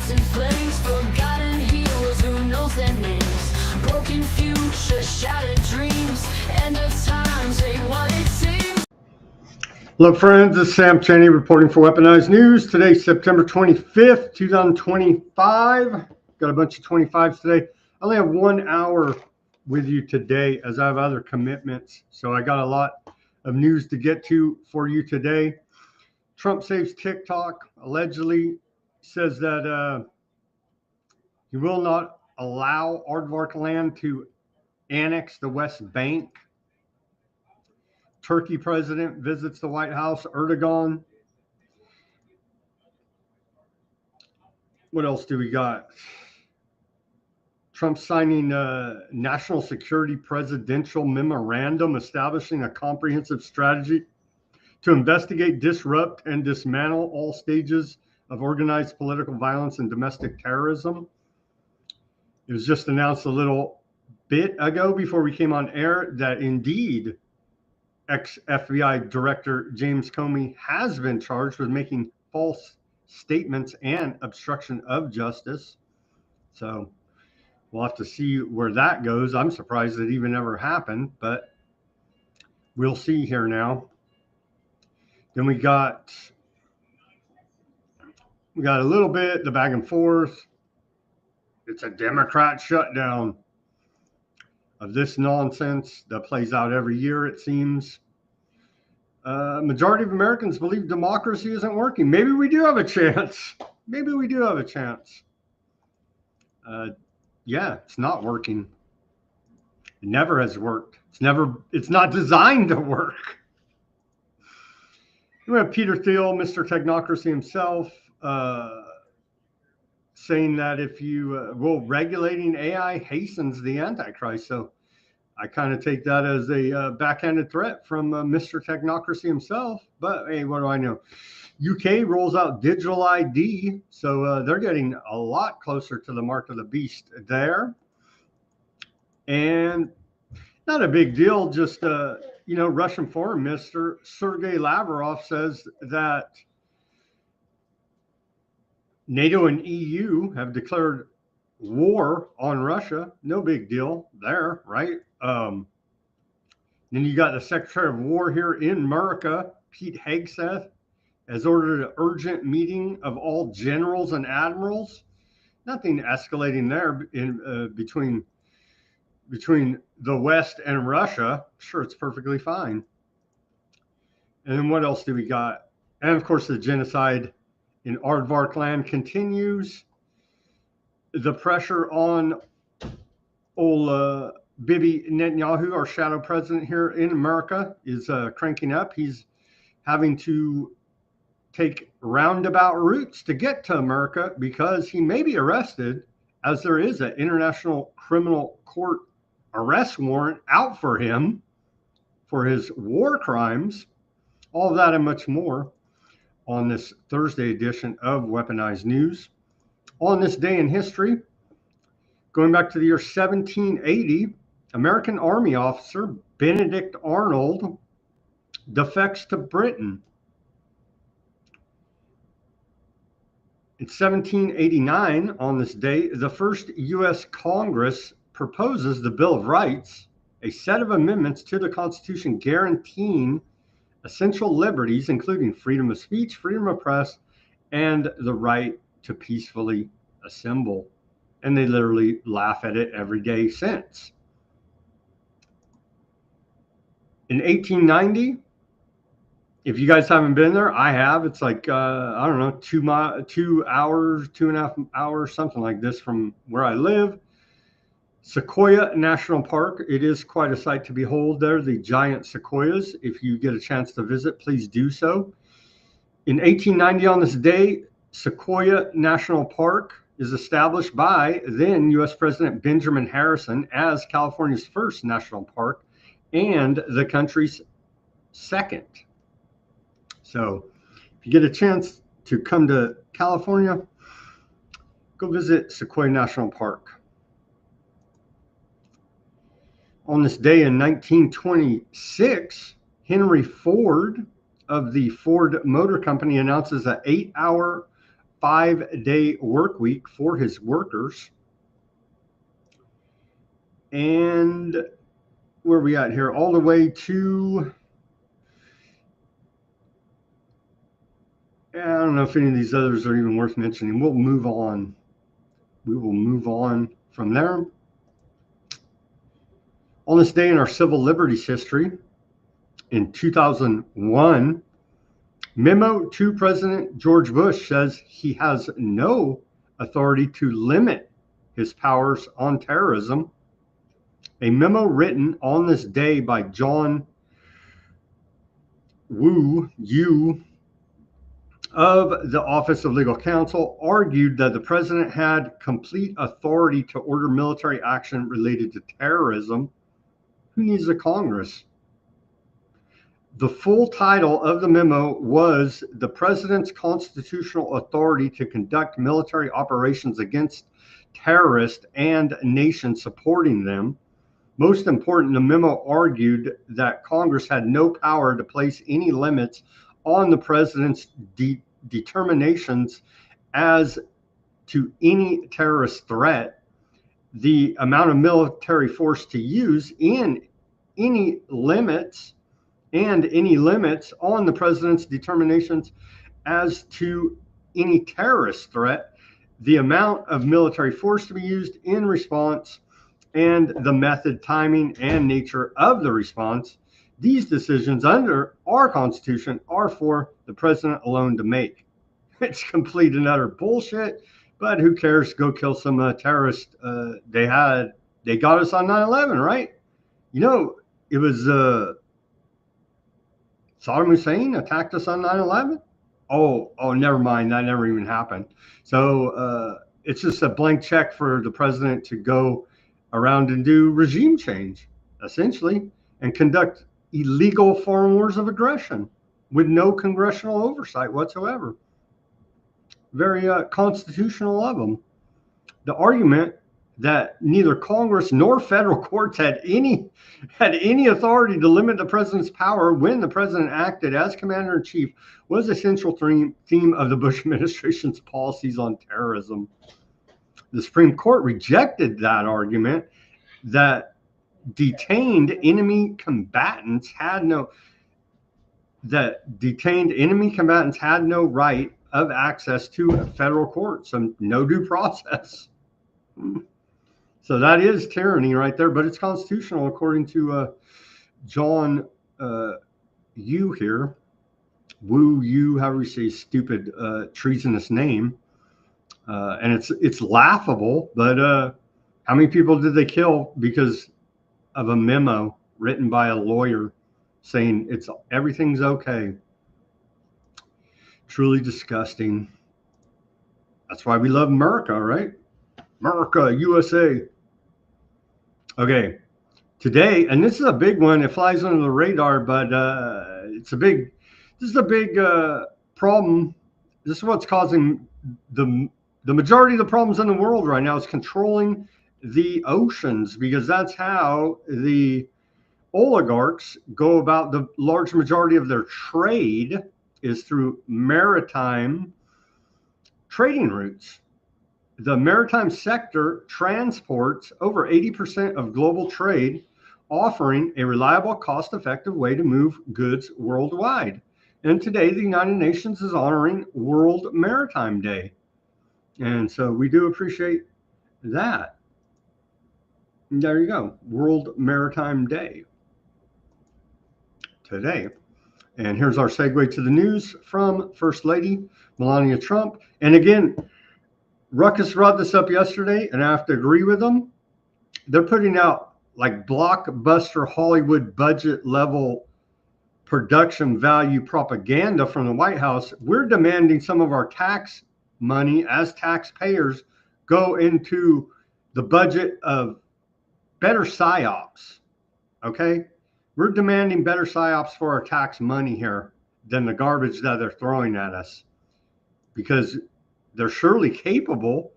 hearts in flames, forgotten heroes, who knows their names? Broken future, shattered dreams, end of times ain't what it seems. Hello friends, this is Sam Cheney reporting for Weaponized News. Today, September 25th, 2025. Got a bunch of 25s today. I only have 1 hour with you today as I have other commitments. So I got a lot of news to get to for you today. Trump saves TikTok, allegedly says that he will not allow Aardvark land to annex the West Bank. Turkey president visits the White House, Erdogan. What else do we got? Trump signing a national security presidential memorandum establishing a comprehensive strategy to investigate, disrupt, and dismantle all stages of organized political violence and domestic terrorism. It was just announced a little bit ago before we came on air that indeed ex-FBI Director James Comey has been charged with making false statements and obstruction of justice. So we'll have to see where that goes. I'm surprised it even ever happened, but we'll see here now. Then we got a little bit, the back and forth. It's a Democrat shutdown of this nonsense that plays out every year, it seems. Majority of Americans believe democracy isn't working. Maybe we do have a chance. Maybe we do have a chance. Yeah, it's not working. It never has worked. It's not designed to work. We have Peter Thiel, Mr. Technocracy himself, saying that if you, regulating AI hastens the Antichrist. So I kind of take that as a backhanded threat from Mr. Technocracy himself. But hey, what do I know? UK rolls out digital ID. So they're getting a lot closer to the mark of the beast there. And not a big deal, just, Russian Foreign Minister Sergei Lavrov says that NATO and EU have declared war on Russia. No big deal there, right? Then you got the Secretary of War here in America, Pete Hegseth, has ordered an urgent meeting of all generals and admirals. Nothing escalating there in between the West and Russia. Sure, it's perfectly fine. And then what else do we got? And of course, the genocide in Aardvark land continues. The pressure on old Bibi Netanyahu, our shadow president here in America, is cranking up. He's having to take roundabout routes to get to America because he may be arrested, as there is an International Criminal Court arrest warrant out for him for his war crimes. All of that and much more on this Thursday edition of Weaponized News. On this day in history, going back to the year 1780, American Army officer Benedict Arnold defects to Britain. In 1789, on this day, the first U.S. Congress proposes the Bill of Rights, a set of amendments to the Constitution guaranteeing essential liberties, including freedom of speech, freedom of press, and the right to peacefully assemble. And they literally laugh at it every day since. In 1890, if you guys haven't been there, I have. It's like, 2 hours, 2.5 hours, something like this from where I live. Sequoia National Park. It is quite a sight to behold there, the giant sequoias. If you get a chance to visit, please do so. In 1890, on this day, Sequoia National Park is established by then U.S. President Benjamin Harrison as California's first national park and the country's second. So if you get a chance to come to California, go visit Sequoia National Park. On this day in 1926, Henry Ford of the Ford Motor Company announces an 8-hour 5-day work week for his workers. And where are we at here? All the way to, I don't know if any of these others are even worth mentioning. We'll move on. We will move on from there. On this day in our civil liberties history, in 2001, memo to President George Bush says he has no authority to limit his powers on terrorism. A memo written on this day by John Wu Yu of the Office of Legal Counsel argued that the president had complete authority to order military action related to terrorism. Who needs a Congress? The full title of the memo was "The President's Constitutional Authority to Conduct Military Operations Against Terrorists and Nations Supporting Them." Most important, the memo argued that Congress had no power to place any limits on the president's determinations as to any terrorist threat, the amount of military force to use, in any limits on the president's determinations as to any terrorist threat, the amount of military force to be used in response, and the method, timing, and nature of the response. These decisions under our Constitution are for the president alone to make. It's complete and utter bullshit, but who cares? Go kill some terrorists. They got us on 9/11, right? You know, it was Saddam Hussein attacked us on 9/11. Oh, never mind. That never even happened. So it's just a blank check for the president to go around and do regime change, essentially, and conduct illegal foreign wars of aggression with no congressional oversight whatsoever. Very constitutional of them. The argument that neither Congress nor federal courts had any authority to limit the president's power when the president acted as commander-in-chief was a central theme of the Bush administration's policies on terrorism. The Supreme Court rejected that argument that detained enemy combatants had no right of access to federal courts, and no due process. So that is tyranny right there, but it's constitutional according to John Yu here. Wu Yu, however you say stupid treasonous name. And it's laughable, but how many people did they kill because of a memo written by a lawyer saying everything's okay? Truly disgusting. That's why we love America, right? America, USA. Okay, today, and this is a big one. It flies under the radar, but this is a big problem. This is what's causing the majority of the problems in the world right now is controlling the oceans, because that's how the oligarchs go about the large majority of their trade is through maritime trading routes. The maritime sector transports over 80% of global trade, offering a reliable, cost-effective way to move goods worldwide. And today, the United Nations is honoring World Maritime Day. And so we do appreciate that. And there you go, World Maritime Day today. And here's our segue to the news from First Lady Melania Trump. And again, Ruckus brought this up yesterday, and I have to agree with them. They're putting out like blockbuster Hollywood budget level production value propaganda from the White House. We're demanding some of our tax money as taxpayers go into the budget of better psyops. Okay? We're demanding better psyops for our tax money here than the garbage that they're throwing at us, because they're surely capable.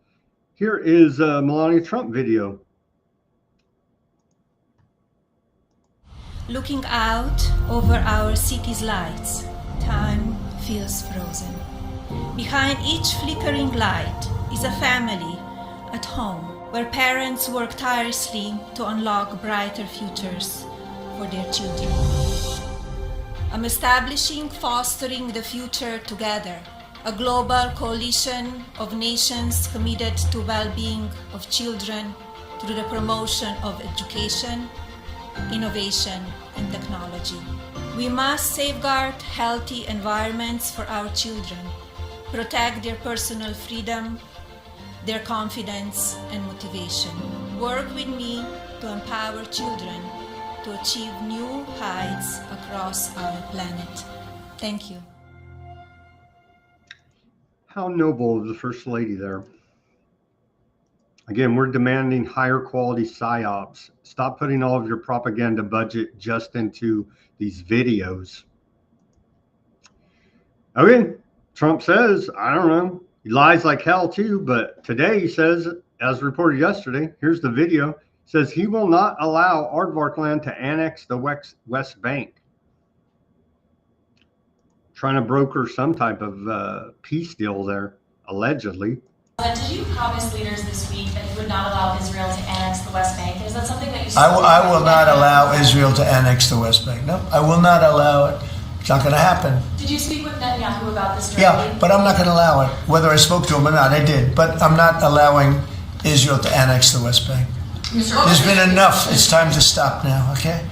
Here is a Melania Trump video. Looking out over our city's lights, time feels frozen. Behind each flickering light is a family at home where parents work tirelessly to unlock brighter futures for their children. I'm establishing Fostering the Future Together, a global coalition of nations committed to well-being of children through the promotion of education, innovation, and technology. We must safeguard healthy environments for our children, protect their personal freedom, their confidence, and motivation. Work with me to empower children to achieve new heights across our planet. Thank you. How noble of the First Lady there. Again, we're demanding higher quality psyops. Stop putting all of your propaganda budget just into these videos. Okay, Trump says, I don't know, he lies like hell too, but today he says, as reported yesterday, here's the video, says he will not allow Aardvark land to annex the West Bank. Trying to broker some type of peace deal there, allegedly. Did you promise leaders this week that you would not allow Israel to annex the West Bank? Is that something that you I will not allow Israel to annex the West Bank. No, I will not allow it. It's not going to happen. Did you speak with Netanyahu about this directly? Yeah, but I'm not going to allow it. Whether I spoke to him or not, I did. But I'm not allowing Israel to annex the West Bank. There's been enough. It's time to stop now, okay?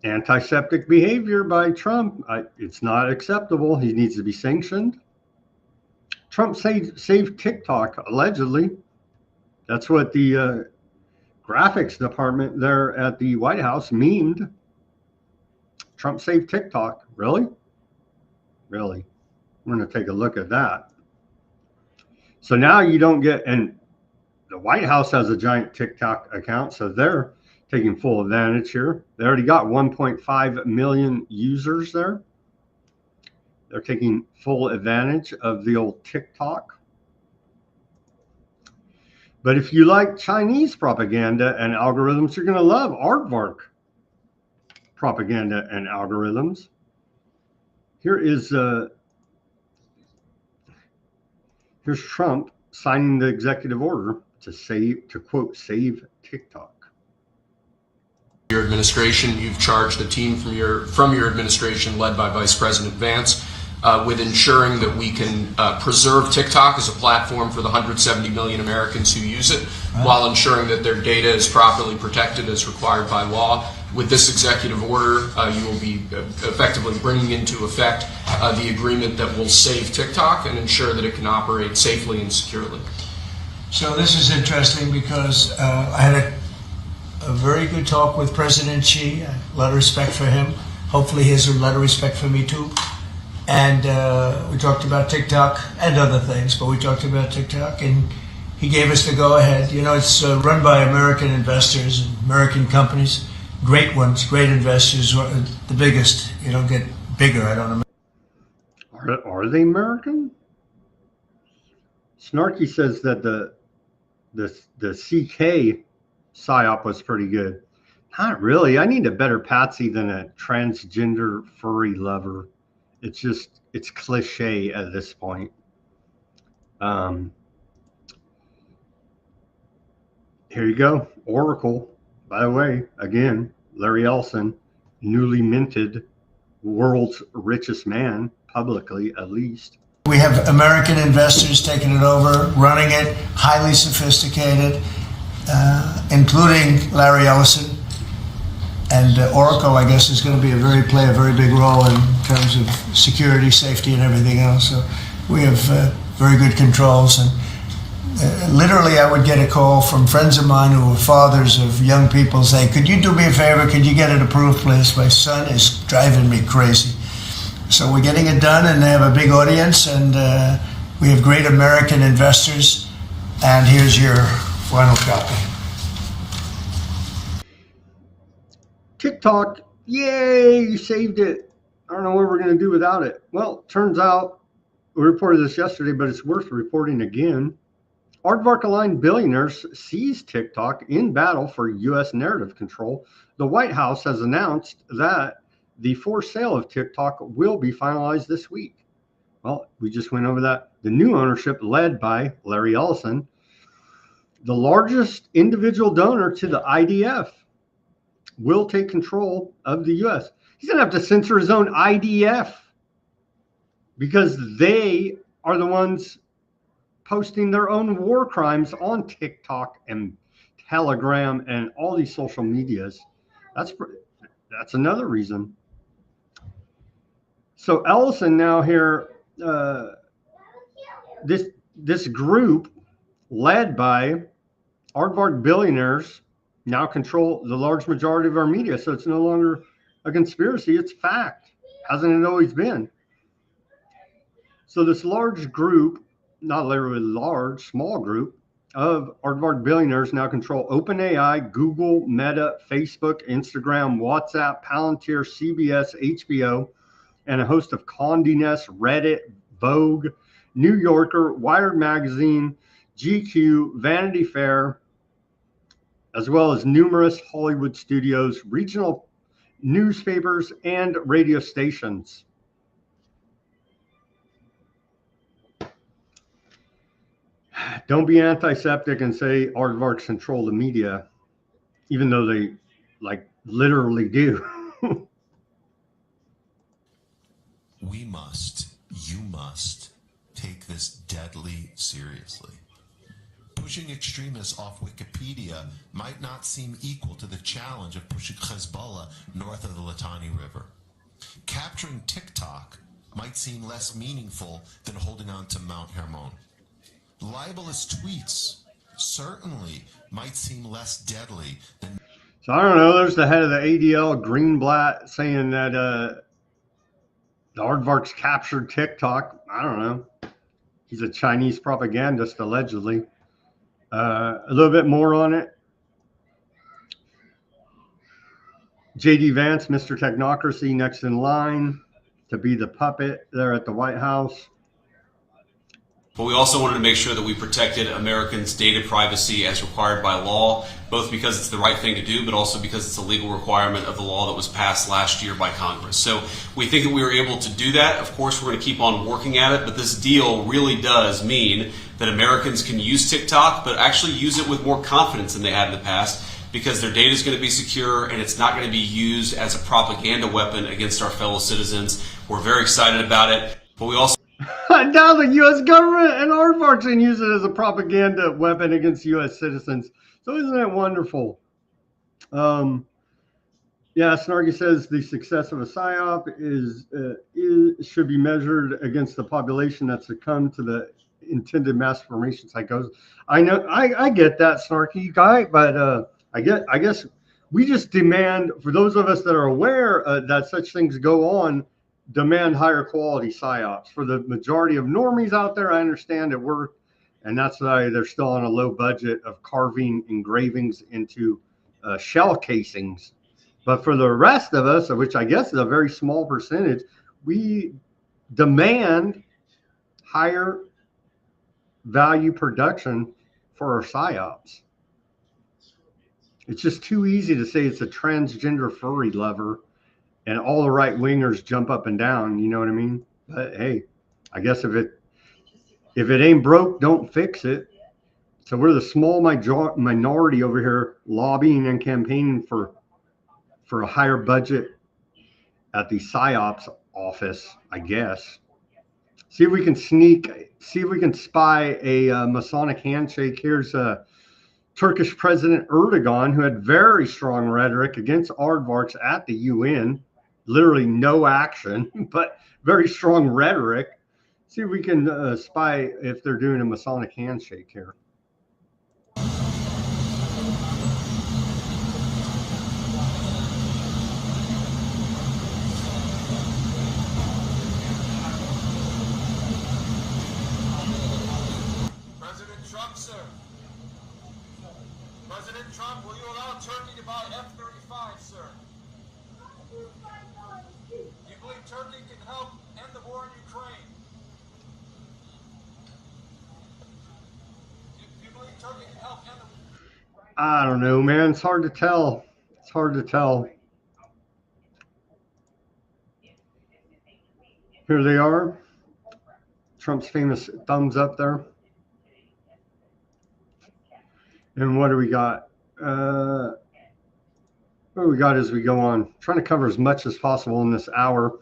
Antiseptic behavior by Trump. It's not acceptable. He needs to be sanctioned. Trump saved TikTok, allegedly. That's what the graphics department there at the White House memed. Trump saved TikTok. Really? Really? We're going to take a look at that. So now you don't get, and the White House has a giant TikTok account, so they're taking full advantage here. They already got 1.5 million users there. They're taking full advantage of the old TikTok. But if you like Chinese propaganda and algorithms, you're going to love Aardvark propaganda and algorithms. Here is here's Trump signing the executive order to quote, save TikTok. Your administration, you've charged a team from your administration led by Vice President Vance with ensuring that we can preserve TikTok as a platform for the 170 million Americans who use it, while ensuring that their data is properly protected as required by law. With this executive order, you will be effectively bringing into effect the agreement that will save TikTok and ensure that it can operate safely and securely. So this is interesting because I had a very good talk with President Xi. A lot of respect for him. Hopefully he has a lot of respect for me too. And we talked about TikTok and other things, but we talked about TikTok, and he gave us the go-ahead. You know, it's run by American investors and American companies, great ones, great investors, the biggest. You don't get bigger, I don't know. Are they American? Snarky says that the CK psyop was pretty good. Not really. I need a better patsy than a transgender furry lover. It's cliche at this point. Here you go. Oracle, by the way, again, Larry Ellison, newly minted, world's richest man, publicly at least. We have American investors taking it over, running it, highly sophisticated, including Larry Ellison. And Oracle, I guess, is going to play a very big role in terms of security, safety, and everything else. So we have very good controls. And literally, I would get a call from friends of mine who were fathers of young people saying, could you do me a favor? Could you get it approved, please? My son is driving me crazy. So we're getting it done, and they have a big audience, and we have great American investors. And here's your final copy. TikTok, yay, you saved it. I don't know what we're going to do without it. Well, turns out, we reported this yesterday, but it's worth reporting again. Aardvark-aligned billionaires seized TikTok in battle for U.S. narrative control. The White House has announced that the for sale of TikTok will be finalized this week. well, we just went over that. The new ownership, led by Larry Ellison, the largest individual donor to the IDF, will take control of the U.S. He's going to have to censor his own IDF because they are the ones posting their own war crimes on TikTok and Telegram and all these social medias. That's another reason. So Ellison now here, this group led by aardvark billionaires now control the large majority of our media. So it's no longer a conspiracy, it's fact. Hasn't it always been? So this large group, not literally large, small group of aardvark billionaires now control OpenAI, Google, Meta, Facebook, Instagram, WhatsApp, Palantir, CBS, HBO, and a host of Condé Nast, Reddit, Vogue, New Yorker, Wired Magazine, GQ, Vanity Fair, as well as numerous Hollywood studios, regional newspapers, and radio stations. Don't be antiseptic and say aardvarks control the media, even though they literally do. We must, you must, take this deadly seriously. Pushing extremists off Wikipedia might not seem equal to the challenge of pushing Hezbollah north of the Litani River. Capturing TikTok might seem less meaningful than holding on to Mount Hermon. Libelous tweets certainly might seem less deadly than... So I don't know, there's the head of the ADL, Greenblatt, saying that the aardvarks captured TikTok. I don't know. He's a Chinese propagandist, allegedly. A little bit more on it. J.D. Vance, Mr. Technocracy, next in line to be the puppet there at the White House. But we also wanted to make sure that we protected Americans' data privacy as required by law, both because it's the right thing to do, but also because it's a legal requirement of the law that was passed last year by Congress. So we think that we were able to do that. Of course, we're going to keep on working at it, but this deal really does mean that Americans can use TikTok, but actually use it with more confidence than they had in the past, because their data is going to be secure and it's not going to be used as a propaganda weapon against our fellow citizens. We're very excited about it, but we also... Now the U.S. government and aardvarks can use it as a propaganda weapon against U.S. citizens. So isn't that wonderful? Yeah, Snarky says the success of a PSYOP should be measured against the population that succumbed to the intended mass formation psychosis. I know, I get that, Snarky guy, but I guess we just demand, for those of us that are aware that such things go on, demand higher quality PSYOPs. For the majority of normies out there, I understand it worked, and that's why they're still on a low budget of carving engravings into shell casings. But for the rest of us, which I guess is a very small percentage, we demand higher value production for our PSYOPs. It's just too easy to say it's a transgender furry lover and all the right wingers jump up and down, you know what I mean? But hey, I guess if it ain't broke, don't fix it. So we're the small minority over here lobbying and campaigning for a higher budget at the PSYOPs office, I guess. See if we can spy a Masonic handshake. Here's Turkish President Erdogan, who had very strong rhetoric against aardvarks at the UN. Literally no action, but very strong rhetoric. See if we can spy if they're doing a Masonic handshake here. President Trump, sir. President Trump, will you allow Turkey to buy F-35, sir? Do you believe Turkey can help end the war in Ukraine? Do you believe Turkey can help end the war? I don't know, man. It's hard to tell. It's hard to tell. Here they are. Trump's famous thumbs up there. And what do we got? What do we got as we go on? Trying to cover as much as possible in this hour.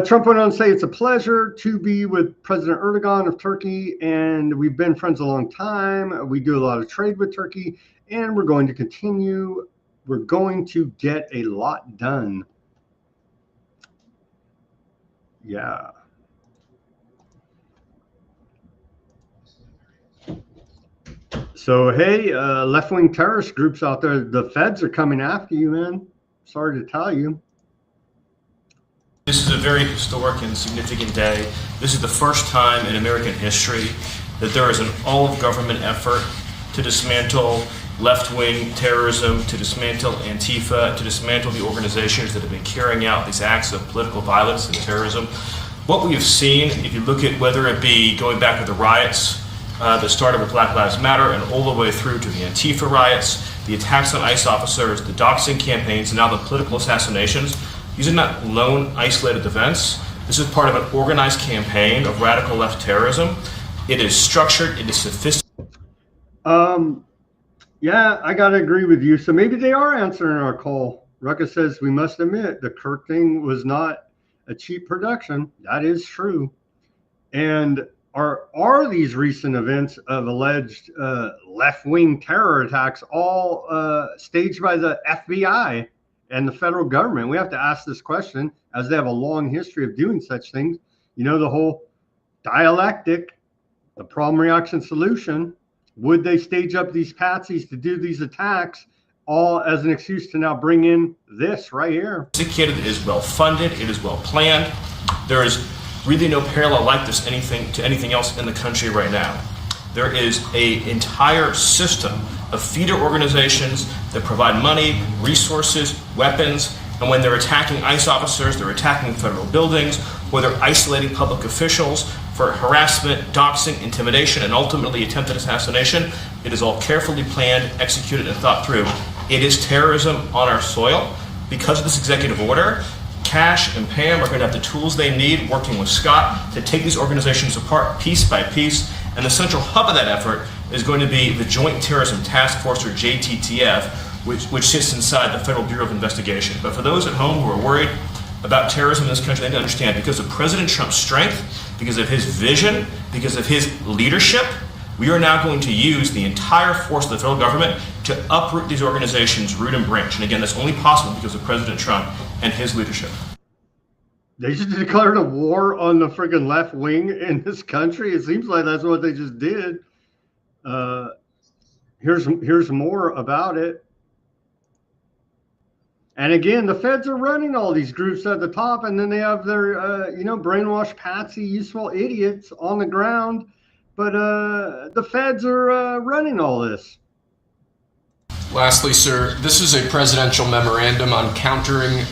Trump went on to say, it's a pleasure to be with President Erdogan of Turkey, and we've been friends a long time. We do a lot of trade with Turkey, and we're going to continue. We're going to get a lot done. Yeah. So, hey, left-wing terrorist groups out there, the feds are coming after you, man. Sorry to tell you. This is a very historic and significant day. This is the first time in American history that there is an all-of-government effort to dismantle left-wing terrorism, to dismantle Antifa, to dismantle the organizations that have been carrying out these acts of political violence and terrorism. What we have seen, if you look at whether it be going back to the riots that started with Black Lives Matter and all the way through to the Antifa riots, the attacks on ICE officers, the doxing campaigns, and now the political assassinations, these are not lone, isolated events. This is part of an organized campaign of radical left terrorism. It is structured, it is sophisticated. Yeah, I got to agree with you. So maybe they are answering our call. Ruckus says, we must admit the Kirk thing was not a cheap production. That is true. And are these recent events of alleged left-wing terror attacks all staged by the FBI and the federal government? We have to ask this question, as they have a long history of doing such things. You know, the whole dialectic, the problem, reaction, solution. Would they stage up these patsies to do these attacks all as an excuse to now bring in this right here? It is well funded, it is well planned. There is really no parallel like this to anything else in the country right now. There is an entire system of feeder organizations that provide money, resources, weapons, and when they're attacking ICE officers, they're attacking federal buildings, or they're isolating public officials for harassment, doxing, intimidation, and ultimately attempted assassination. It is all carefully planned, executed, and thought through. It is terrorism on our soil. Because of this executive order, Cash and Pam are going to have the tools they need, working with Scott, to take these organizations apart piece by piece. And the central hub of that effort is going to be the Joint Terrorism Task Force, or JTTF, which sits inside the Federal Bureau of Investigation. But for those at home who are worried about terrorism in this country, they need to understand, because of President Trump's strength, because of his vision, because of his leadership, we are now going to use the entire force of the federal government to uproot these organizations root and branch. And again, that's only possible because of President Trump and his leadership. They just declared a war on the freaking left wing in this country. It seems like that's what they just did. Here's more about it. And again, the feds are running all these groups at the top, and then they have their, brainwashed patsy, useful idiots on the ground. But the feds are running all this. Lastly, sir, this is a presidential memorandum on countering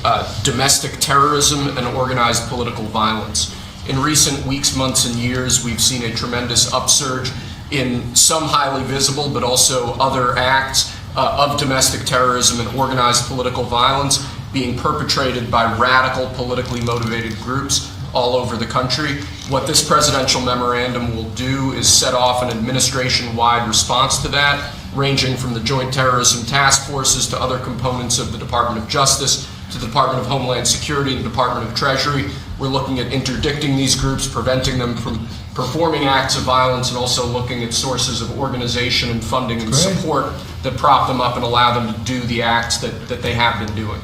domestic terrorism and organized political violence. In recent weeks, months, and years, we've seen a tremendous upsurge in some highly visible, but also other acts of domestic terrorism and organized political violence being perpetrated by radical, politically motivated groups all over the country. What this presidential memorandum will do is set off an administration-wide response to that, ranging from the Joint Terrorism Task Forces to other components of the Department of Justice, to the Department of Homeland Security and the Department of Treasury. We're looking at interdicting these groups, preventing them from performing acts of violence, and also looking at sources of organization and funding and support that prop them up and allow them to do the acts that they have been doing.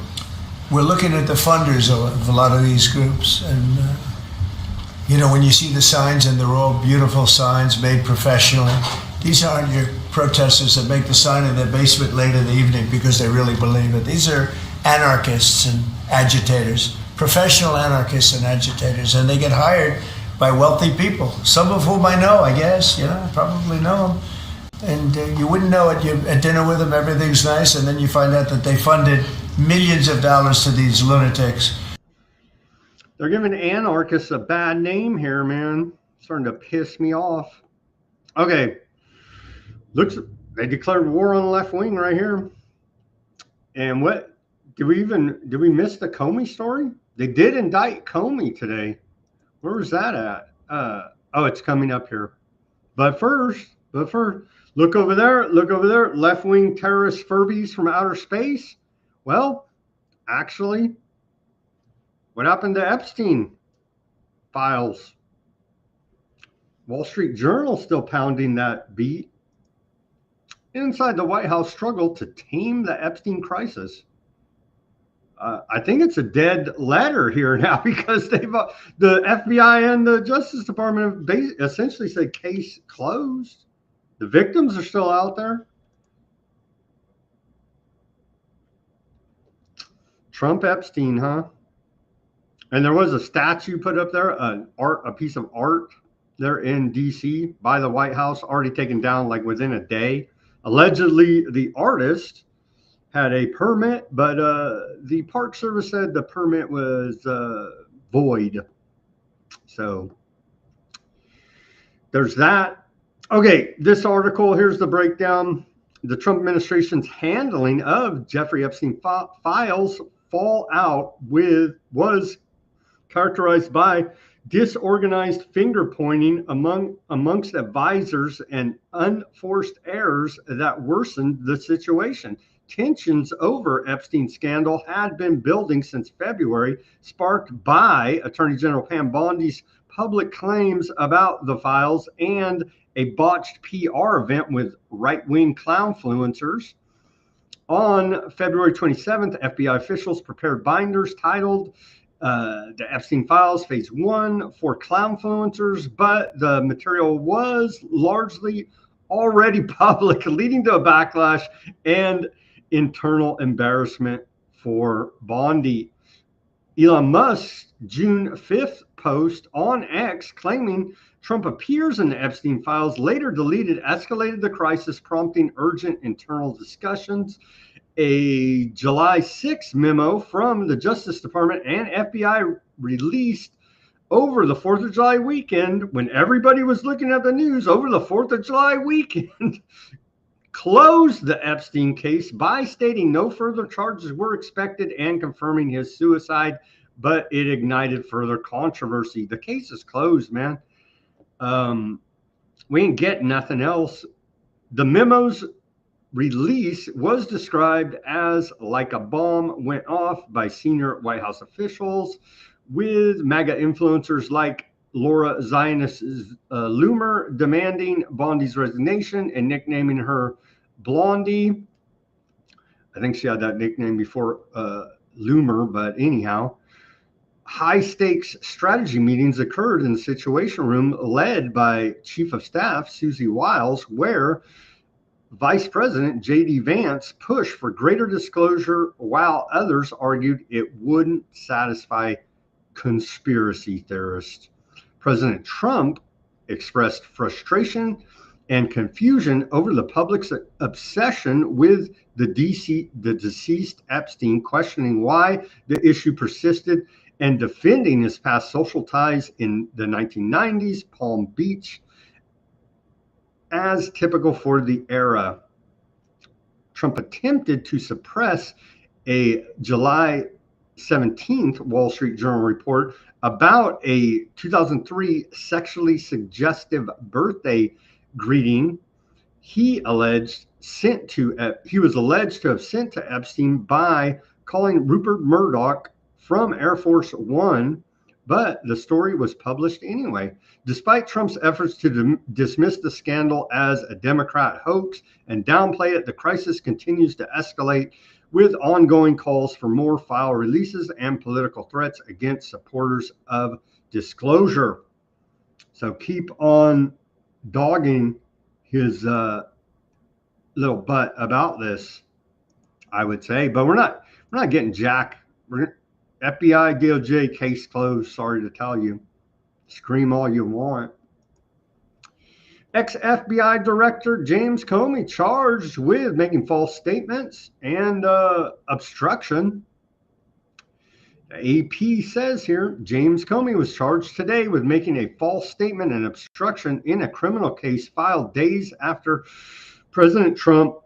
We're looking at the funders of a lot of these groups, and when you see the signs, and they're all beautiful signs made professionally, these aren't your protesters that make the sign in their basement late in the evening because they really believe it. These are anarchists and agitators, professional anarchists and agitators, and they get hired by wealthy people, some of whom I know, I guess, probably know them. And you wouldn't know it. You're at dinner with them, everything's nice, and then you find out that they funded millions of dollars to these lunatics. They're giving anarchists a bad name here, man. Starting to piss me off. Okay. They declared war on the left wing right here. And what did we miss the Comey story? They did indict Comey today. Where was that at? Oh, it's coming up here. But first, look over there, left-wing terrorist Furbies from outer space. Well, actually, what happened to Epstein files? Wall Street Journal still pounding that beat. Inside the White House struggle to tame the Epstein crisis. I think it's a dead letter here now because the FBI and the Justice Department have essentially said case closed. The victims are still out there. Trump Epstein, huh? And there was a statue put up there, a piece of art there in D.C. by the White House, already taken down like within a day. Allegedly, the artist had a permit, but the Park Service said the permit was void. So there's that. Okay, this article, here's the breakdown. The Trump administration's handling of Jeffrey Epstein files fallout was characterized by disorganized finger pointing amongst advisors and unforced errors that worsened the situation. Tensions over Epstein scandal had been building since February, sparked by Attorney General Pam Bondi's public claims about the files and a botched PR event with right-wing clownfluencers. On February 27th, FBI officials prepared binders titled the Epstein Files Phase 1 for clownfluencers, but the material was largely already public, leading to a backlash and internal embarrassment for Bondi. Elon Musk's June 5th post on X claiming Trump appears in the Epstein files, later deleted, escalated the crisis, prompting urgent internal discussions. A July 6th memo from the Justice Department and FBI released over the 4th of July weekend, when everybody was looking at the news over the 4th of July weekend, closed the Epstein case by stating no further charges were expected and confirming his suicide, but it ignited further controversy. The case is closed, man. We ain't getting nothing else. The memo's release was described as like a bomb went off by senior White House officials, with MAGA influencers like Laura Zionist Loomer demanding Bondi's resignation and nicknaming her Blondie. I think she had that nickname before Loomer, but anyhow. High-stakes strategy meetings occurred in the Situation Room led by Chief of Staff Susie Wiles, where Vice President J.D. Vance pushed for greater disclosure, while others argued it wouldn't satisfy conspiracy theorists. President Trump expressed frustration and confusion over the public's obsession with the deceased Epstein, questioning why the issue persisted and defending his past social ties in the 1990s Palm Beach as typical for the era. Trump attempted to suppress a July 17th Wall Street Journal report about a 2003 sexually suggestive birthday greeting he was alleged to have sent to Epstein by calling Rupert Murdoch from Air Force One, but the story was published anyway. Despite Trump's efforts to dismiss the scandal as a Democrat hoax and downplay it, the crisis continues to escalate, with ongoing calls for more file releases and political threats against supporters of disclosure. So keep on dogging his little butt about this, I would say. But we're not getting jack. FBI, DOJ, case closed. Sorry to tell you. Scream all you want. Ex-FBI Director James Comey charged with making false statements and obstruction. The AP says here, James Comey was charged today with making a false statement and obstruction in a criminal case filed days after President Trump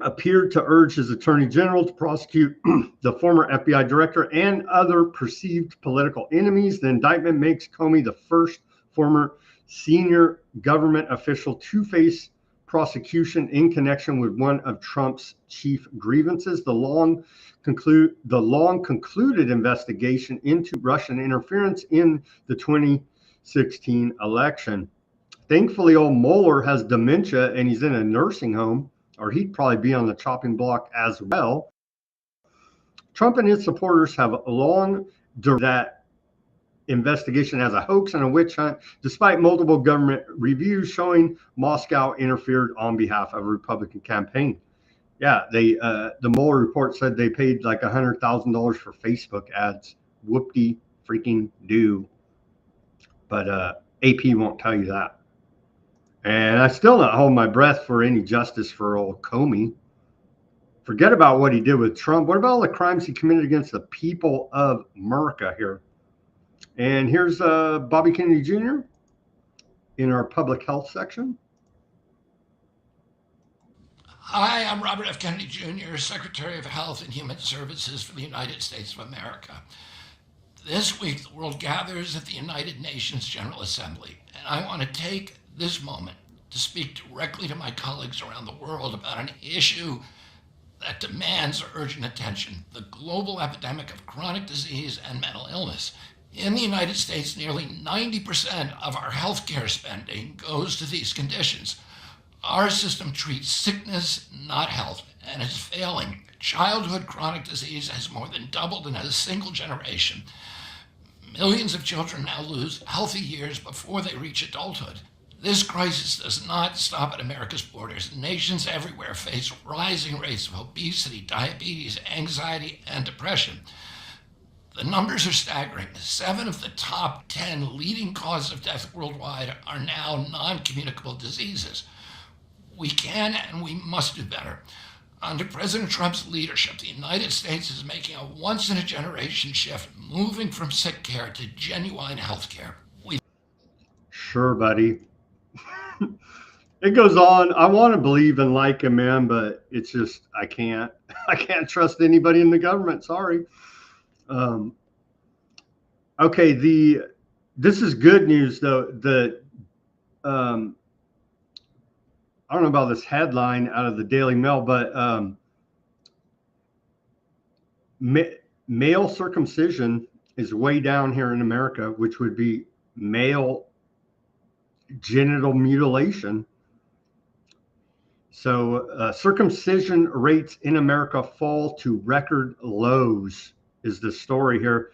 appeared to urge his attorney general to prosecute the former FBI director and other perceived political enemies. The indictment makes Comey the first former senior government official to face prosecution in connection with one of Trump's chief grievances, the long concluded investigation into Russian interference in the 2016 election. Thankfully, old Mueller has dementia and he's in a nursing home, or he'd probably be on the chopping block as well. Trump and his supporters have long denied that investigation as a hoax and a witch hunt, despite multiple government reviews showing Moscow interfered on behalf of a Republican campaign. Yeah, the Mueller report said they paid like $100,000 for Facebook ads. Whoop-de freaking do. But AP won't tell you that. And I still not hold my breath for any justice for old Comey. Forget about what he did with Trump. What about all the crimes he committed against the people of America here? And here's Bobby Kennedy Jr. in our public health section. Hi, I'm Robert F. Kennedy Jr., Secretary of Health and Human Services for the United States of America. This week, the world gathers at the United Nations General Assembly, and I want to take this moment to speak directly to my colleagues around the world about an issue that demands urgent attention: the global epidemic of chronic disease and mental illness. In the United States, nearly 90% of our healthcare spending goes to these conditions. Our system treats sickness, not health, and is failing. Childhood chronic disease has more than doubled in a single generation. Millions of children now lose healthy years before they reach adulthood. This crisis does not stop at America's borders. Nations everywhere face rising rates of obesity, diabetes, anxiety, and depression. The numbers are staggering. 7 of the top 10 leading causes of death worldwide are now non-communicable diseases. We can and we must do better. Under President Trump's leadership, the United States is making a once-in-a-generation shift, moving from sick care to genuine health care. Sure, buddy. It goes on. I want to believe and like him, man, but it's just I can't trust anybody in the government. Sorry. Okay, this is good news though. I don't know about this headline out of the Daily Mail, but male circumcision is way down here in America, which would be male genital mutilation. So circumcision rates in America fall to record lows is the story here.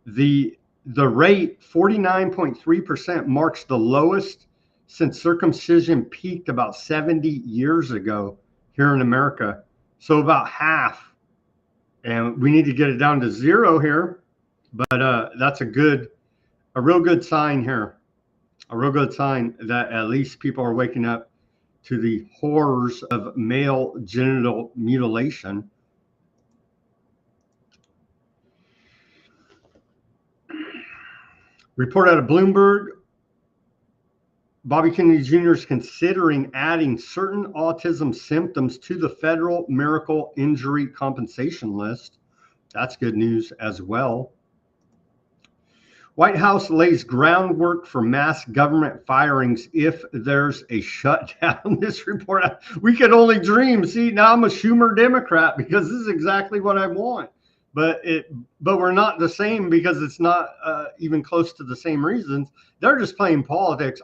The rate, 49.3%, marks the lowest since circumcision peaked about 70 years ago here in America. So about half. And we need to get it down to 0 here. But that's a real good sign here. A real good sign that at least people are waking up to the horrors of male genital mutilation. Report out of Bloomberg, Bobby Kennedy Jr. is considering adding certain autism symptoms to the federal medical injury compensation list. That's good news as well. White House lays groundwork for mass government firings if there's a shutdown. This report, we could only dream. See, now I'm a Schumer Democrat because this is exactly what I want. But we're not the same because it's not even close to the same reasons. They're just playing politics.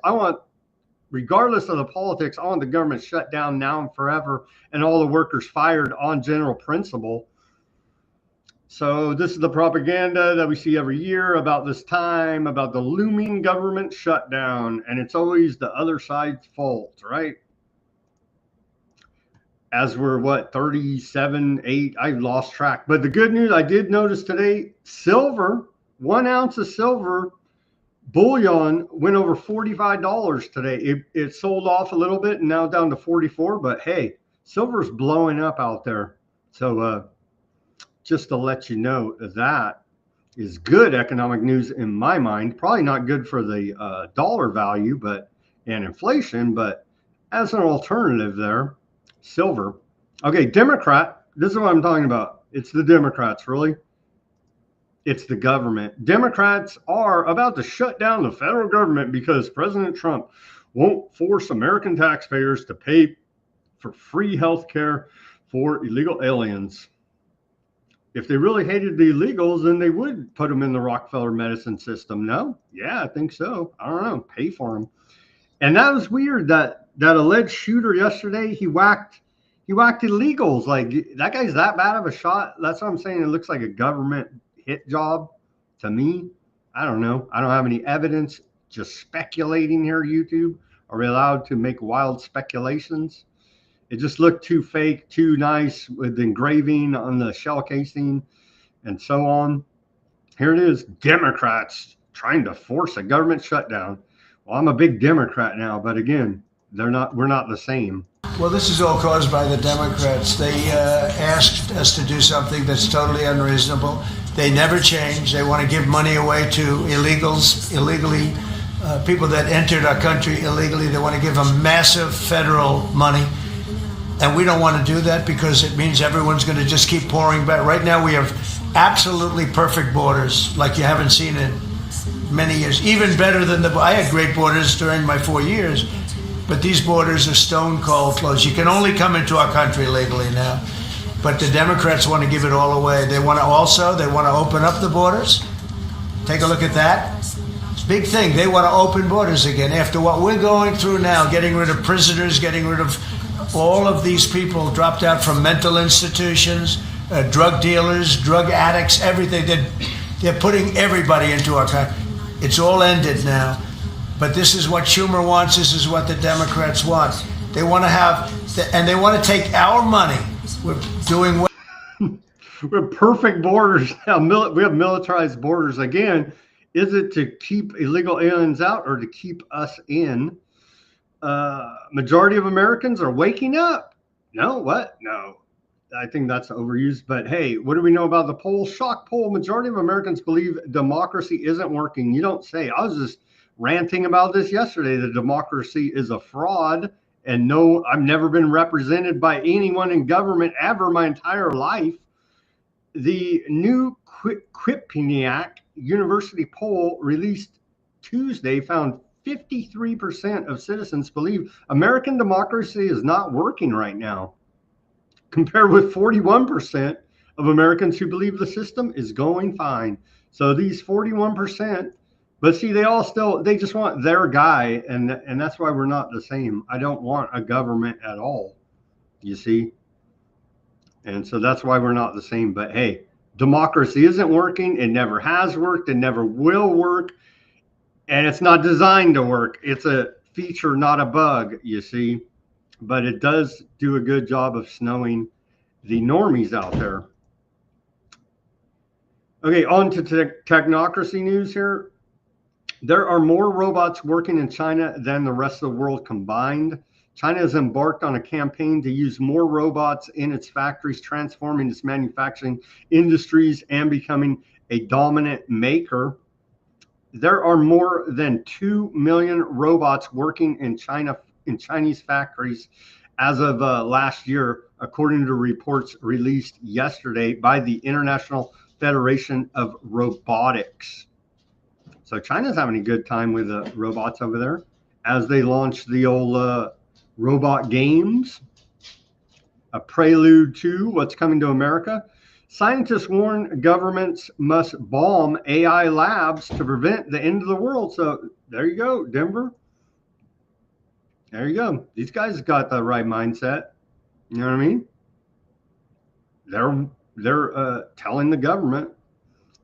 Regardless of the politics, I want the government shut down now and forever and all the workers fired on general principle. So this is the propaganda that we see every year about this time, about the looming government shutdown. And it's always the other side's fault, right? As we're 37, 8, I lost track. But the good news, I did notice today, silver, 1 ounce of silver bullion went over $45 today. It sold off a little bit and now down to 44. But hey, silver's blowing up out there. So just to let you know, that is good economic news in my mind. Probably not good for the dollar value and inflation, but as an alternative there, silver. Okay, Democrat. This is what I'm talking about. It's the Democrats, really. it's the government. Democrats are about to shut down the federal government because President Trump won't force American taxpayers to pay for free health care for illegal aliens. If they really hated the illegals, then they would put them in the Rockefeller medicine system. No? Yeah, I think so. I don't know. Pay for them. And that was weird. That alleged shooter yesterday, he whacked illegals. Like, that guy's that bad of a shot. That's what I'm saying. It looks like a government hit job to me. I don't know. I don't have any evidence. Just speculating here, YouTube. Are we allowed to make wild speculations? It just looked too fake, too nice with engraving on the shell casing and so on. Here it is, Democrats trying to force a government shutdown. Well, I'm a big Democrat now, but again, we're not the same. Well, this is all caused by the Democrats. They asked us to do something that's totally unreasonable. They never change. They want to give money away to illegally, people that entered our country illegally. They want to give them massive federal money. And we don't want to do that because it means everyone's going to just keep pouring back. Right now, we have absolutely perfect borders like you haven't seen in many years. Even better than I had great borders during my 4 years, but these borders are stone cold closed. You can only come into our country legally now. But the Democrats want to give it all away. They want to open up the borders. Take a look at that. It's a big thing. They want to open borders again after what we're going through now, getting rid of prisoners, getting rid of all of these people dropped out from mental institutions, drug dealers, drug addicts, everything. They're putting everybody into our country. It's all ended now. But this is what Schumer wants. This is what the Democrats want. They want to and they want to take our money. We're doing what? We have perfect borders now. We have militarized borders. Again, is it to keep illegal aliens out or to keep us in? Majority of Americans are waking up. No, what? No, I think that's overused. But hey, what do we know about the poll? Shock poll. Majority of Americans believe democracy isn't working. You don't say. I was just ranting about this yesterday. The democracy is a fraud. And no, I've never been represented by anyone in government ever my entire life. The new Quinnipiac University poll released Tuesday found 53% of citizens believe American democracy is not working right now, compared with 41% of Americans who believe the system is going fine. So these 41%, but see, they just want their guy, and that's why we're not the same. I don't want a government at all, you see? And so that's why we're not the same. But hey, democracy isn't working. It never has worked. It never will work. And it's not designed to work. It's a feature, not a bug, you see. But it does do a good job of snowing the normies out there. Okay, on to technocracy news here. There are more robots working in China than the rest of the world combined. China has embarked on a campaign to use more robots in its factories, transforming its manufacturing industries and becoming a dominant maker. There are more than 2 million robots working in Chinese factories as of last year, according to reports released yesterday by the International Federation of Robotics. So China's having a good time with the robots over there as they launch the old robot games, a prelude to what's coming to America. Scientists warn governments must bomb AI labs to prevent the end of the world. So there you go, Denver. There you go. These guys got the right mindset. You know what I mean? They're telling the government.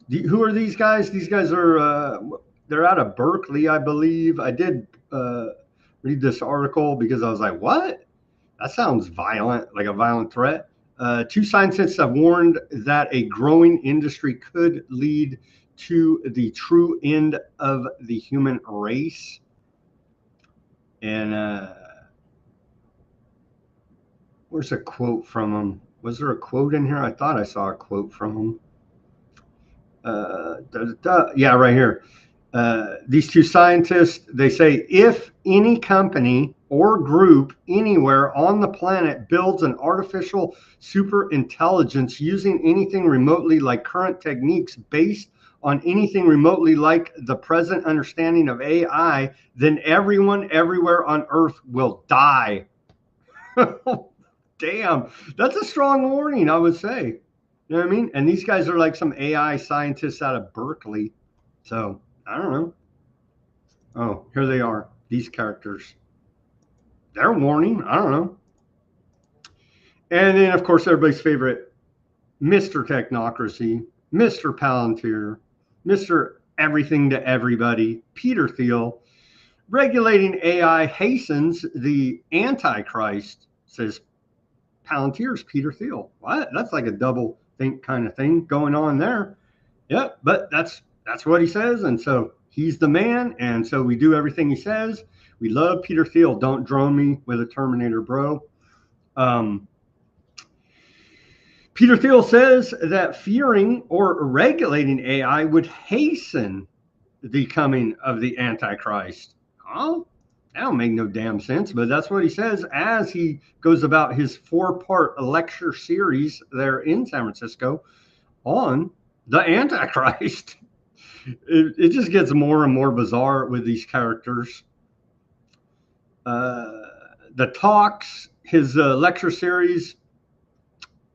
Who are these guys? These guys are they're out of Berkeley, I believe. I did read this article because I was like, what? That sounds violent, like a violent threat. 2 scientists have warned that a growing industry could lead to the true end of the human race. And where's a quote from them? Was there a quote in here? I thought I saw a quote from them. Yeah, right here. These 2 scientists, they say, if any company or group anywhere on the planet builds an artificial super intelligence using anything remotely like current techniques based on anything remotely like the present understanding of AI, then everyone everywhere on Earth will die. Damn, that's a strong warning, I would say. You know what I mean? And these guys are like some AI scientists out of Berkeley. So I don't know. Oh, here they are, these characters. They're warning. I don't know. And then, of course, everybody's favorite, Mr. Technocracy, Mr. Palantir, Mr. Everything to Everybody, Peter Thiel. Regulating AI hastens the Antichrist, says Palantir's Peter Thiel. What? That's like a double think kind of thing going on there. Yeah, but that's what he says. And so he's the man. And so we do everything he says. We love Peter Thiel. Don't drone me with a Terminator, bro. Peter Thiel says that fearing or regulating AI would hasten the coming of the Antichrist. Oh, that don't make no damn sense, but that's what he says as he goes about his 4-part lecture series there in San Francisco on the Antichrist. It just gets more and more bizarre with these characters. The talks, his lecture series,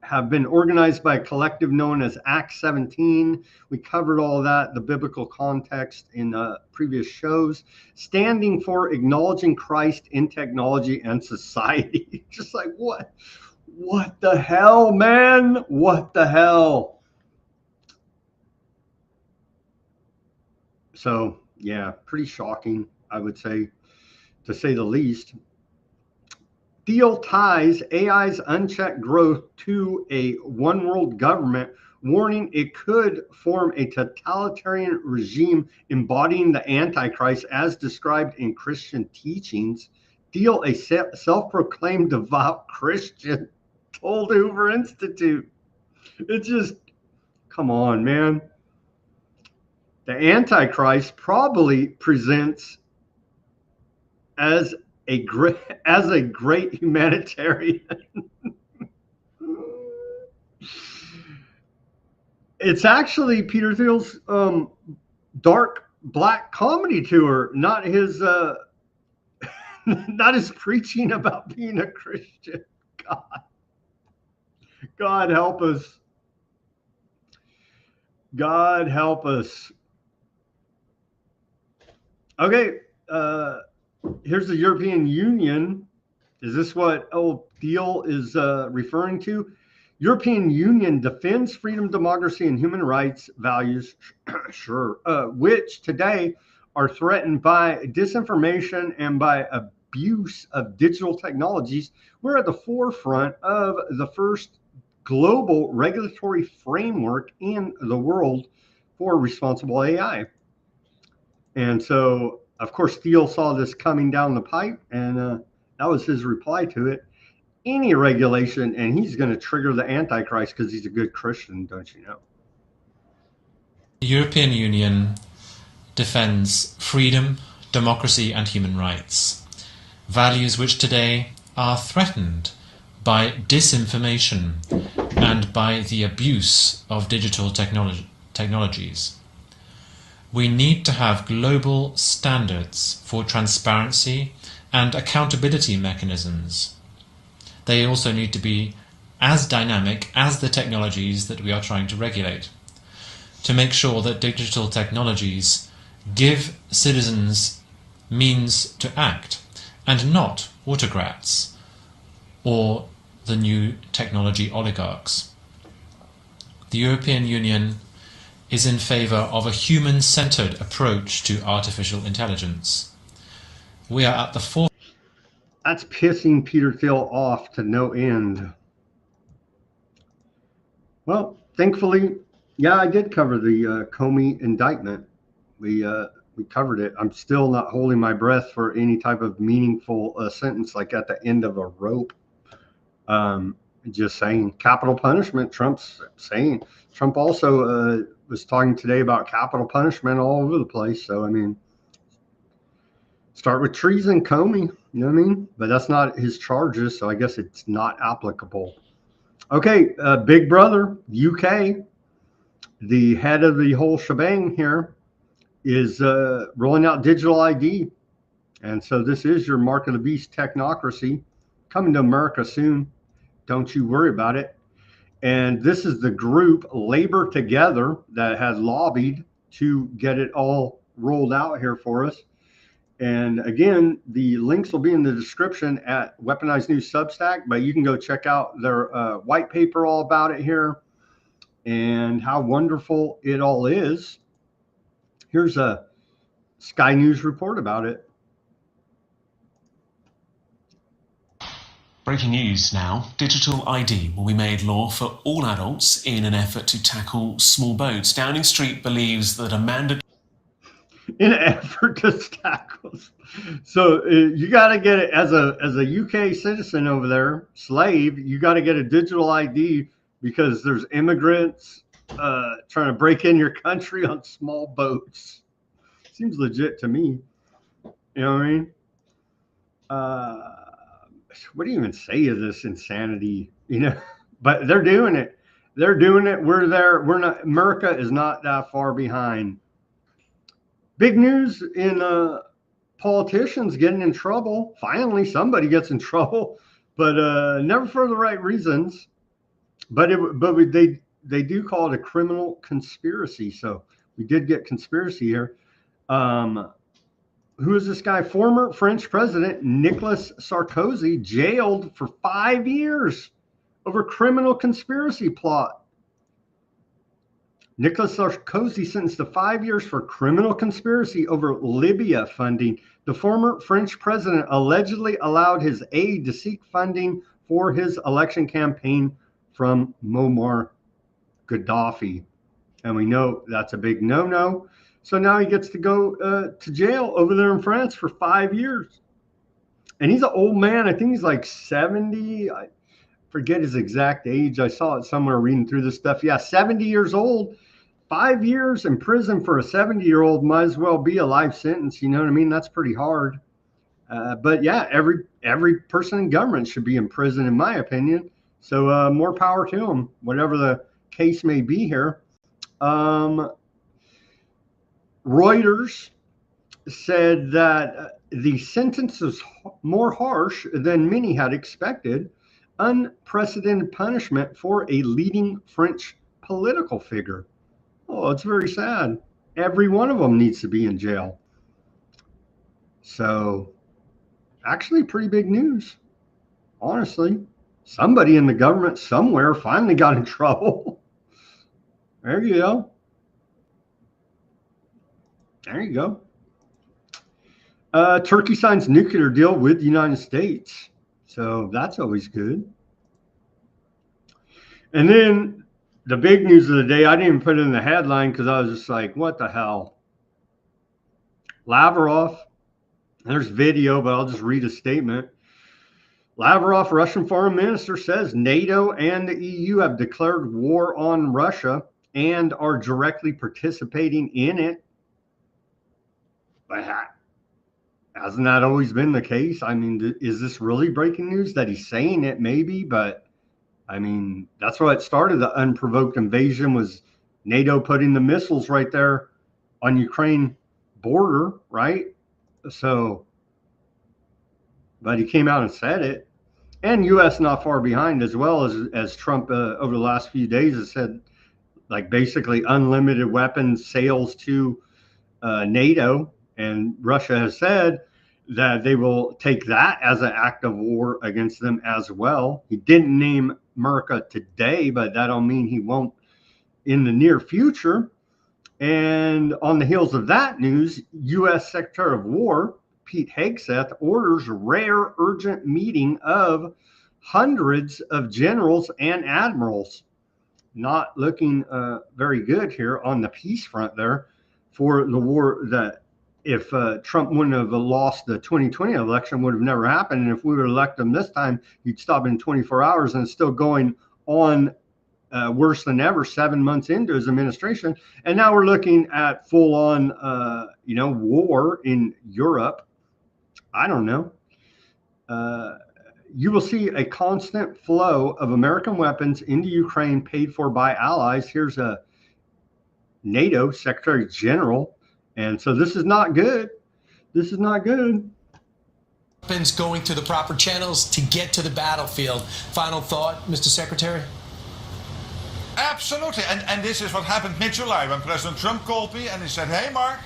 have been organized by a collective known as Acts 17. We covered all of that, the biblical context in previous shows, standing for acknowledging Christ in technology and society. Just like, what the hell, man? What the hell? So, yeah, pretty shocking, I would say, to say the least. Thiel ties AI's unchecked growth to a one world government, warning it could form a totalitarian regime embodying the Antichrist as described in Christian teachings. Thiel, a self-proclaimed devout Christian, told Hoover Institute. It's just, come on, man. The Antichrist probably presents as a great humanitarian. It's actually Peter Thiel's dark black comedy tour, not his not his preaching about being a Christian. God help us. God help us. Okay, here's the European Union. Is this what Thiel is referring to? European Union defends freedom, democracy, and human rights values, sure, which today are threatened by disinformation and by abuse of digital technologies. We're at the forefront of the first global regulatory framework in the world for responsible AI. And so, of course, Thiel saw this coming down the pipe, and that was his reply to it. Any regulation, and he's going to trigger the Antichrist because he's a good Christian, don't you know? The European Union defends freedom, democracy, and human rights, values which today are threatened by disinformation and by the abuse of digital technologies. We need to have global standards for transparency and accountability mechanisms. They also need to be as dynamic as the technologies that we are trying to regulate, to make sure that digital technologies give citizens means to act, and not autocrats or the new technology oligarchs. The European Union is in favour of a human-centred approach to artificial intelligence. We are at the forefront. That's pissing Peter Thiel off to no end. Well, thankfully, yeah, I did cover the Comey indictment. We covered it. I'm still not holding my breath for any type of meaningful sentence like at the end of a rope. Just saying capital punishment. Trump's saying. Trump also was talking today about capital punishment all over the place. So, I mean, start with treason, Comey. You know what I mean? But that's not his charges, so I guess it's not applicable. Okay, Big Brother, UK, the head of the whole shebang here, is rolling out digital ID. And so this is your mark of the beast technocracy coming to America soon. Don't you worry about it. And this is the group Labor Together that has lobbied to get it all rolled out here for us. And again, the links will be in the description at Weaponized News Substack, but you can go check out their white paper all about it here and how wonderful it all is. Here's a Sky News report about it. Breaking news now. Digital ID will be made law for all adults in an effort to tackle small boats. Downing Street believes that a mandatory in an effort to tackle. So you got to get it as a UK citizen over there, slave. You got to get a digital ID because there's immigrants trying to break in your country on small boats. Seems legit to me. You know what I mean? What do you even say of this insanity? You know, but they're doing it. They're doing it. We're there. We're not. America is not that far behind. Big news in politicians getting in trouble. Finally, somebody gets in trouble, but never for the right reasons. But they do call it a criminal conspiracy. So we did get conspiracy here. Who is this guy? Former French President Nicolas Sarkozy jailed for 5 years over criminal conspiracy plot. Nicolas Sarkozy sentenced to 5 years for criminal conspiracy over Libya funding. The former French president allegedly allowed his aide to seek funding for his election campaign from Muammar Gaddafi. And we know that's a big no-no. So now he gets to go to jail over there in France for 5 years. And he's an old man. I think he's like 70. I forget his exact age. I saw it somewhere reading through this stuff. Yeah, 70 years old. 5 years in prison for a 70-year-old might as well be a life sentence. You know what I mean? That's pretty hard. But yeah, every person in government should be in prison, in my opinion. So more power to them, whatever the case may be here. Reuters said that the sentence is more harsh than many had expected. Unprecedented punishment for a leading French political figure. Oh, it's very sad. Every one of them needs to be in jail. So, actually, pretty big news. Honestly, somebody in the government somewhere finally got in trouble. There you go. There you go. Turkey signs nuclear deal with the United States. So that's always good. And then the big news of the day, I didn't even put it in the headline because I was just like, what the hell? Lavrov, there's video, but I'll just read a statement. Lavrov, Russian foreign minister, says NATO and the EU have declared war on Russia and are directly participating in it. But hasn't that always been the case? I mean, is this really breaking news that he's saying it? Maybe, but I mean, that's what started the unprovoked invasion, was NATO putting the missiles right there on Ukraine border, right? So, but he came out and said it. And U.S. not far behind as well, as Trump over the last few days has said, like basically unlimited weapons sales to NATO. And Russia has said that they will take that as an act of war against them as well. He didn't name America today, but that don't mean he won't in the near future. And on the heels of that news, U.S. Secretary of War Pete Hegseth orders rare urgent meeting of hundreds of generals and admirals. Not looking very good here on the peace front there for the war that if Trump wouldn't have lost the 2020 election, would have never happened. And if we would elect him this time, he'd stop in 24 hours, and it's still going on worse than ever 7 months into his administration. And now we're looking at full on, war in Europe. I don't know. You will see a constant flow of American weapons into Ukraine paid for by allies. Here's a NATO Secretary General. And so this is not good. This is not good. Weapons going to the proper channels to get to the battlefield. Final thought, Mr. Secretary? Absolutely. And this is what happened mid-July when President Trump called me and he said, hey, Mark,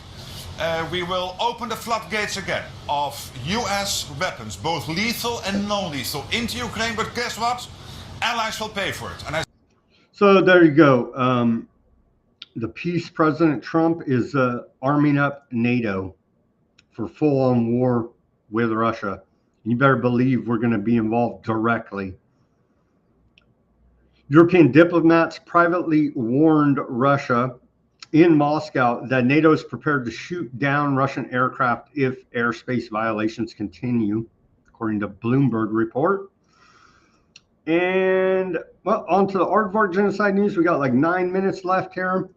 we will open the floodgates again of U.S. weapons, both lethal and non-lethal, into Ukraine. But guess what? Allies will pay for it. So there you go. The peace President Trump is arming up NATO for full-on war with Russia. You better believe we're going to be involved directly. European diplomats privately warned Russia in Moscow that NATO is prepared to shoot down Russian aircraft if airspace violations continue, according to Bloomberg report. And, well, on to the Aardvark genocide news. We got like 9 minutes left here.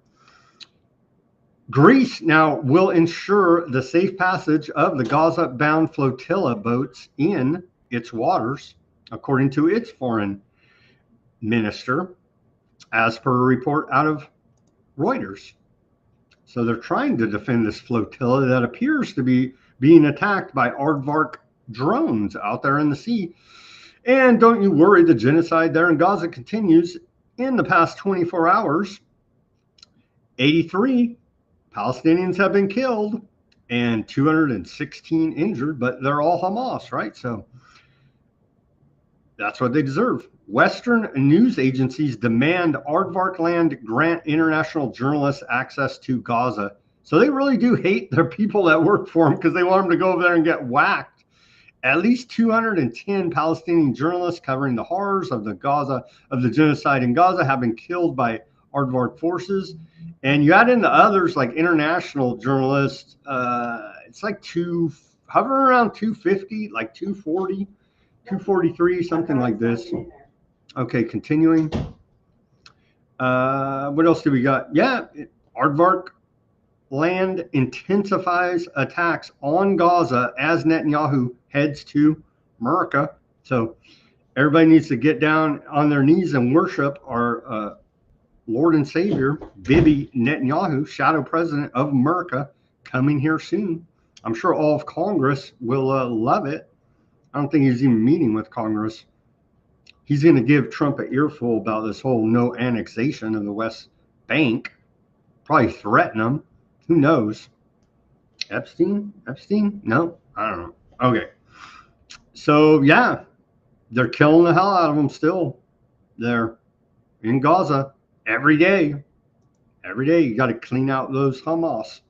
Greece now will ensure the safe passage of the Gaza-bound flotilla boats in its waters, according to its foreign minister, as per a report out of Reuters. So they're trying to defend this flotilla that appears to be being attacked by Aardvark drones out there in the sea. And don't you worry, the genocide there in Gaza continues. In the past 24 hours, 83 Palestinians have been killed and 216 injured, but they're all Hamas, right? So that's what they deserve. Western news agencies demand Aardvark land grant international journalists access to Gaza. So they really do hate their people that work for them because they want them to go over there and get whacked. At least 210 Palestinian journalists covering the horrors of the genocide in Gaza have been killed by Aardvark forces. And you add in the others like international journalists, it's like hovering around 250, like 240, 243, something like this. Okay, continuing. What else do we got? Yeah, Aardvark land intensifies attacks on Gaza as Netanyahu heads to America. So everybody needs to get down on their knees and worship our Lord and Savior, Bibi Netanyahu, shadow president of America, coming here soon. I'm sure all of Congress will love it. I don't think he's even meeting with Congress. He's going to give Trump an earful about this whole no annexation of the West Bank. Probably threaten him. Who knows? Epstein? No, I don't know. Okay. So, yeah, they're killing the hell out of them still. They're in Gaza every day. Every day you got to clean out those Hamas.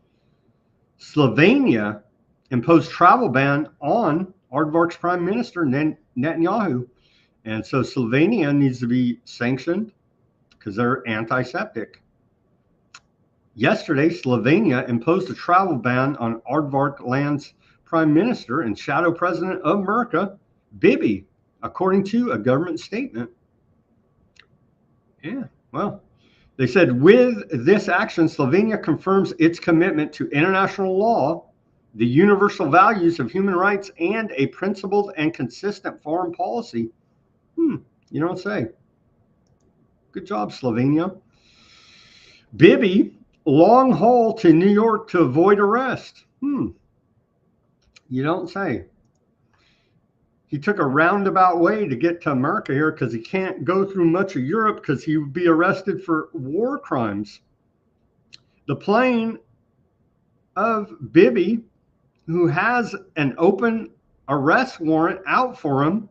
Slovenia imposed travel ban on Aardvark's prime minister, Netanyahu. And so Slovenia needs to be sanctioned because they're anti-Semitic. Yesterday, Slovenia imposed a travel ban on Aardvark land's prime minister and shadow president of America, Bibi, according to a government statement. Yeah, well, they said with this action, Slovenia confirms its commitment to international law, the universal values of human rights, and a principled and consistent foreign policy. You don't say. Good job, Slovenia. Bibi, long haul to New York to avoid arrest. You don't say. He took a roundabout way to get to America here because he can't go through much of Europe because he would be arrested for war crimes. The plane of Bibi, who has an open arrest warrant out for him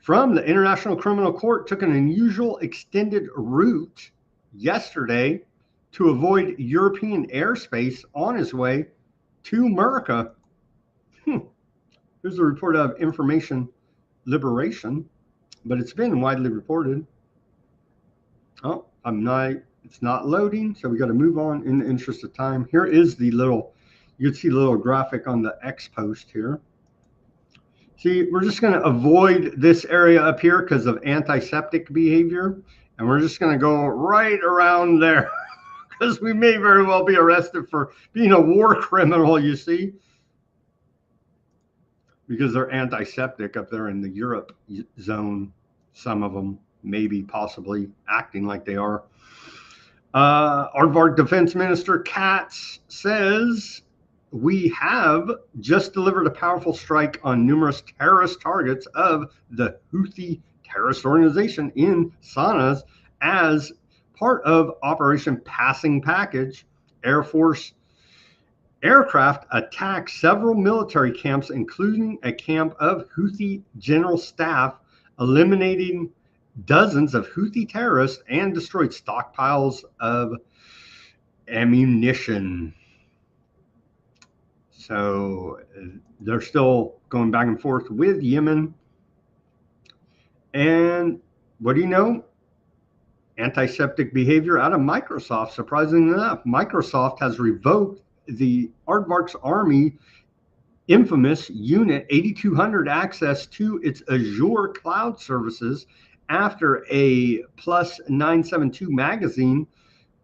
from the International Criminal Court, took an unusual extended route yesterday to avoid European airspace on his way to America. Here's a report out of Information Liberation, but it's been widely reported. Oh, it's not loading, so we got to move on in the interest of time. Here is you can see the little graphic on the X post here. See, we're just going to avoid this area up here because of antiseptic behavior, and we're just going to go right around there because we may very well be arrested for being a war criminal, you see. because they're antiseptic up there in the Europe zone. Some of them maybe possibly acting like they are. Aardvark Defense Minister Katz says, we have just delivered a powerful strike on numerous terrorist targets of the Houthi terrorist organization in Sana'a as part of Operation Passing Package. Air Force aircraft attacked several military camps, including a camp of Houthi general staff, eliminating dozens of Houthi terrorists and destroyed stockpiles of ammunition. So they're still going back and forth with Yemen. And what do you know? Antiseptic behavior out of Microsoft. Surprisingly enough, Microsoft has revoked the Aardvark's Army infamous Unit 8200 access to its Azure cloud services after a Plus 972 magazine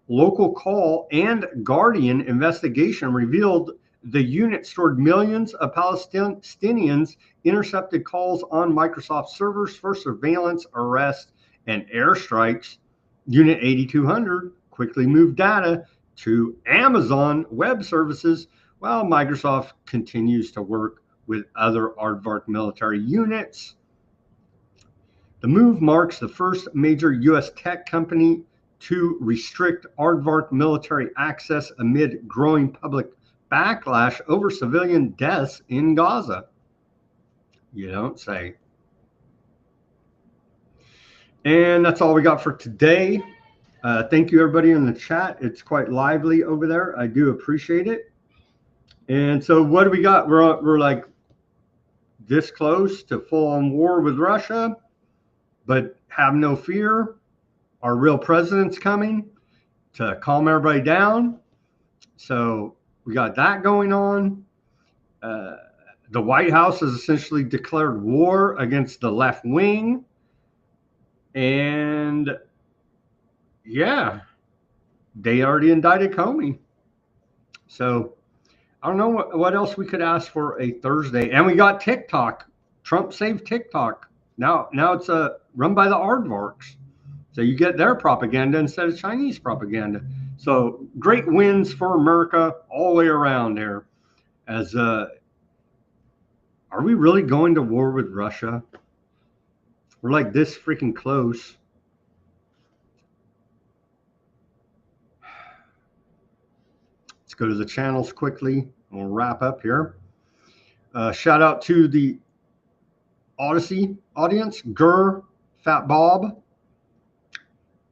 local call and Guardian investigation revealed the unit stored millions of Palestinians' intercepted calls on Microsoft servers for surveillance, arrest, and airstrikes. Unit 8200 quickly moved data to Amazon Web Services, while Microsoft continues to work with other Aardvark military units. The move marks the first major U.S. tech company to restrict Aardvark military access amid growing public backlash over civilian deaths in Gaza. You don't say. And that's all we got for today. Thank you, everybody in the chat. It's quite lively over there. I do appreciate it. And so what do we got? We're like this close to full-on war with Russia, but have no fear. Our real president's coming to calm everybody down. So we got that going on. The White House has essentially declared war against the left wing. And yeah, they already indicted Comey. So I don't know what else we could ask for a Thursday. And we got TikTok. Trump saved TikTok. Now it's run by the Aardvarks. So you get their propaganda instead of Chinese propaganda. So great wins for America all the way around there. As are we really going to war with Russia? We're like this freaking close. Let's go to the channels quickly. We'll wrap up here. Shout out to the Odysee audience. Gurr, Fat Bob.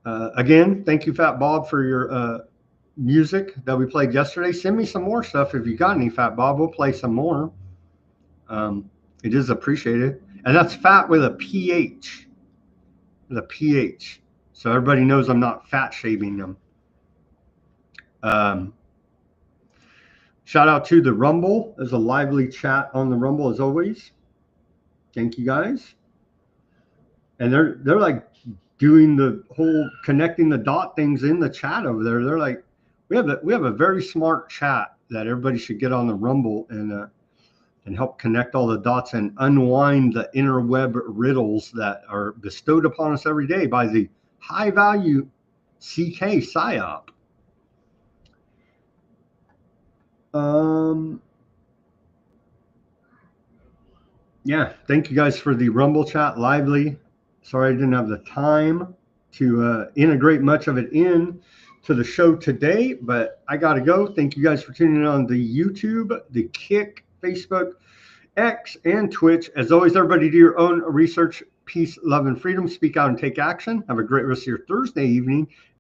Again, thank you, Fat Bob, for your music that we played yesterday. Send me some more stuff if you got any, Fat Bob. We'll play some more. It is appreciated. And that's fat with a PH. With a PH. So everybody knows I'm not fat shaming them. Shout out to the Rumble. There's a lively chat on the Rumble as always. Thank you guys. And they're like doing the whole connecting the dot things in the chat over there. They're like, we have a very smart chat that everybody should get on the Rumble and help connect all the dots and unwind the interweb riddles that are bestowed upon us every day by the high value CK PSYOP. Yeah, thank you guys for the Rumble chat, lively. Sorry I didn't have the time to integrate much of it in to the show today, but I got to go. Thank you guys for tuning in on the YouTube, the Kick, Facebook, X, and Twitch. As always, everybody do your own research. Peace, love, and freedom. Speak out and take action. Have a great rest of your Thursday evening.